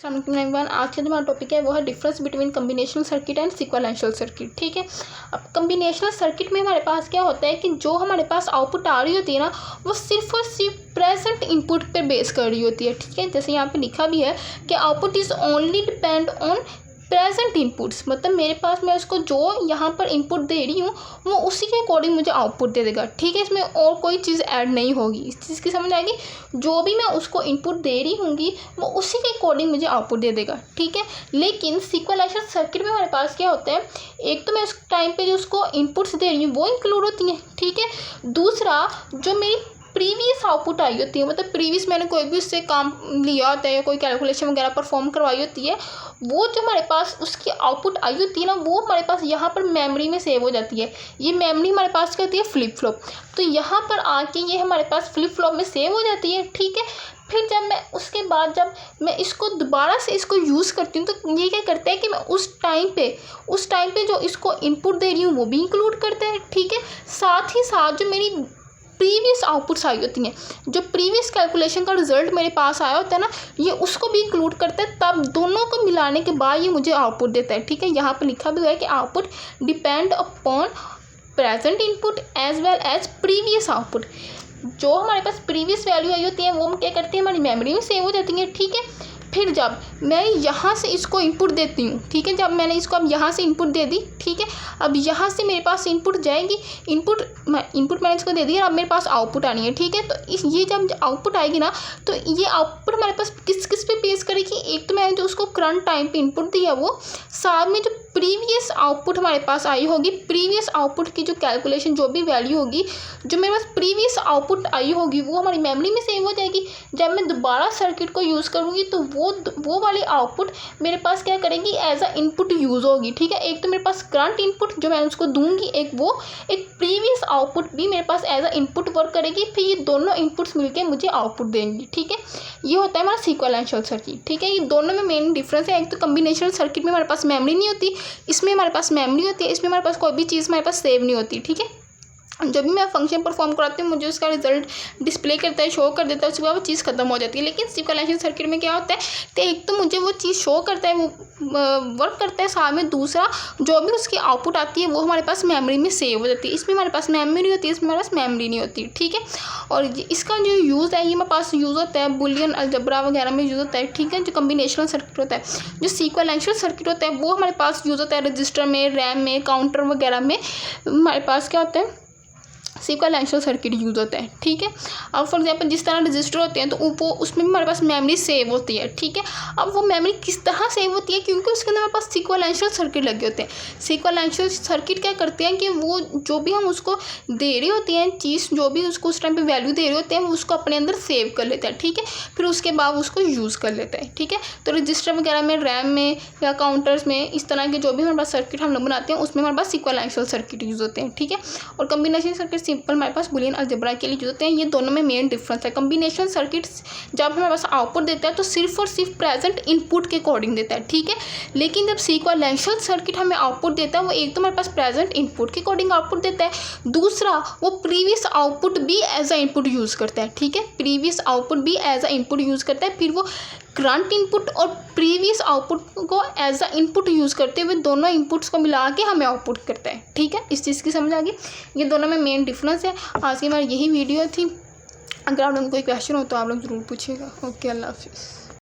Everyone, आज का जो हमारा टॉपिक है वो है difference between combinational circuit and sequential circuit. ठीक है, अब कम्बिनेशनल सर्किट में हमारे पास क्या होता है कि जो हमारे पास आउटपुट आ रही होती है ना, वो सिर्फ और सिर्फ प्रेजेंट इनपुट पे बेस कर रही होती है। ठीक है, जैसे यहाँ पे लिखा भी है कि output is only depend on present inputs, मतलब मेरे पास मैं उसको जो यहाँ पर इनपुट दे रही हूँ वो उसी के अकॉर्डिंग मुझे आउटपुट दे देगा। ठीक है, इसमें और कोई चीज़ ऐड नहीं होगी। इस चीज़ की समझ आएगी, जो भी मैं उसको इनपुट दे रही होंगी वो उसी के अकॉर्डिंग मुझे आउटपुट दे देगा। ठीक है, लेकिन सीक्वेंशियल सर्किट में हमारे पास क्या होता है, एक तो मैं उस टाइम पे जो उसको इनपुट्स दे रही हूँ वो इंक्लूड होती हैं। ठीक है, दूसरा जो मेरी प्रीवियस आउटपुट आई होती है, मतलब प्रीवियस मैंने कोई भी उससे काम लिया होता है या कोई कैलकुलेशन वगैरह परफॉर्म करवाई होती है, वो जो हमारे पास उसकी आउटपुट आई होती है ना, वो हमारे पास यहाँ पर मेमोरी में सेव हो जाती है। ये मेमोरी हमारे पास क्या होती है, फ्लिप फ्लॉप। तो यहाँ पर आके ये हमारे पास फ्लिप फ्लॉप में सेव हो जाती है। ठीक है, फिर जब मैं उसके बाद जब मैं इसको दोबारा से इसको यूज़ करती हूँ तो ये क्या करता है कि मैं उस टाइम पे जो इसको इनपुट दे रही हूँ वो भी इंक्लूड करता है। ठीक है, साथ ही साथ जो मेरी प्रीवियस आउटपुट्स आई होती हैं, जो प्रीवियस कैलकुलेशन का रिजल्ट मेरे पास आया होता है ना, ये उसको भी इंक्लूड करता है। तब दोनों को मिलाने के बाद ये मुझे आउटपुट देता है। ठीक है, यहाँ पर लिखा भी हुआ है कि output depend upon present input as well as previous output. जो हमारे पास प्रीवियस वैल्यू आई होती है वो हम क्या करते हैं, हमारी मेमोरी में सेव हो जाती है। ठीक है, फिर जब मैं यहाँ से इसको इनपुट देती हूँ, ठीक है, जब मैंने इसको अब यहाँ से इनपुट दे दी, ठीक है, अब यहाँ से मेरे पास इनपुट जाएगी, इनपुट मैंने इसको दे दिया, अब मेरे पास आउटपुट आनी है। ठीक है, तो ये जब आउटपुट आएगी ना, तो ये आउटपुट हमारे पास किस किस पे पेश करेगी, एक तो मैंने जो उसको करंट टाइम पे इनपुट दिया वो, साथ में जो प्रीवियस आउटपुट हमारे पास आई होगी, प्रीवियस आउटपुट की जो कैलकुलेशन जो भी वैल्यू होगी, जो मेरे पास प्रीवियस आउटपुट आई होगी वो हमारी मेमोरी में सेव हो जाएगी। जब मैं दोबारा सर्किट को यूज़ करूँगी तो वो वाली आउटपुट मेरे पास क्या करेंगी, एज अ इनपुट यूज़ होगी। ठीक है, एक तो मेरे पास करंट इनपुट जो मैं उसको दूंगी, एक प्रीवियस आउटपुट भी मेरे पास एज अ इनपुट वर्क करेगी, फिर ये दोनों इनपुट्स मिलकर मुझे आउटपुट देंगी। ठीक है, ये होता है हमारा सीक्वेंशियल सर्किट। ठीक है, ये दोनों में मेन डिफरेंस है। एक तो कम्बिनेशनल सर्किट में हमारे पास मेमोरी नहीं होती, इसमें हमारे पास मेमोरी होती है, इसमें हमारे पास कोई भी चीज़ हमारे पास सेव नहीं होती। ठीक है, जब भी मैं फंक्शन परफॉर्म कराती हूँ मुझे उसका रिजल्ट डिस्प्ले करता है, शो कर देता है, उसके बाद वो चीज़ खत्म हो जाती है। लेकिन सीक्वेंशियल सर्किट में क्या होता है कि एक तो मुझे वो चीज़ शो करता है, वो वर्क करता है, साथ में दूसरा जो भी उसकी आउटपुट आती है वो हमारे पास मेमोरी में सेव हो जाती है। इसमें हमारे पास मेमोरी होती है, इसमें हमारे पास मेमोरी नहीं होती। ठीक है, और इसका जो यूज़ है ये हमारे पास यूज़ होता है बुलियन अलजेब्रा वगैरह में यूज़ होता है। ठीक है, जो कम्बिनेशनल सर्किट होता है, जो सीक्वेंशियल सर्किट होता है वो हमारे पास यूज़ होता है रजिस्टर में, रैम में, काउंटर वगैरह में हमारे पास क्या होता है, सीक्वेंशियल सर्किट यूज़ होता है। ठीक है, अब फॉर एग्जांपल जिस तरह रजिस्टर होते हैं तो वो उसमें भी हमारे पास मेमोरी सेव होती है। ठीक है, अब वो मेमोरी किस तरह सेव होती है, क्योंकि उसके अंदर हमारे पास सीक्वेंशियल सर्किट लगे होते हैं। सीक्वेंशियल सर्किट क्या करते हैं कि वो जो भी हम उसको दे रहे होते हैं चीज़, जो भी उसको उस टाइम पे वैल्यू दे रहे होते हैं वो उसको अपने अंदर सेव कर लेते हैं। ठीक है, फिर उसके बाद उसको यूज़ कर लेते हैं। ठीक है, तो रजिस्टर वगैरह में, रैम में या काउंटर्स में, इस तरह के जो भी हमारे पास सर्किट हम लोग बनाते हैं उसमें हमारे पास सीक्वेंशियल सर्किट यूज़ होते हैं। ठीक है, और कम्बिनेशन सर्किट सिंपल हमारे पास बुलियन अलजेब्रा के लिए यूज होते हैं। ये दोनों में मेन डिफरेंस है। कम्बिनेशन सर्किट्स जब हमारे पास आउटपुट देता है तो सिर्फ और सिर्फ प्रेजेंट इनपुट के अकॉर्डिंग देता है। ठीक है, लेकिन जब सीक्वेंशियल सर्किट हमें आउटपुट देता है वो एक तो हमारे पास प्रेजेंट इनपुट के अकॉर्डिंग आउटपुट देता है, दूसरा वो प्रीवियस आउटपुट भी एज अ इनपुट यूज़ करता है। ठीक है, प्रीवियस आउटपुट भी एज अ इनपुट यूज़ करता है, फिर वो करंट इनपुट और प्रीवियस आउटपुट को एज अ इनपुट यूज़ करते हुए दोनों इनपुट्स को मिला के हमें आउटपुट करता है। ठीक है, इस चीज़ की समझ आ गई, ये दोनों में मेन डिफरेंस है। आज की हमारी यही वीडियो थी। अगर आप लोगों को कोई क्वेश्चन हो तो आप लोग ज़रूर पूछिएगा। ओके, अल्लाह हाफिज़।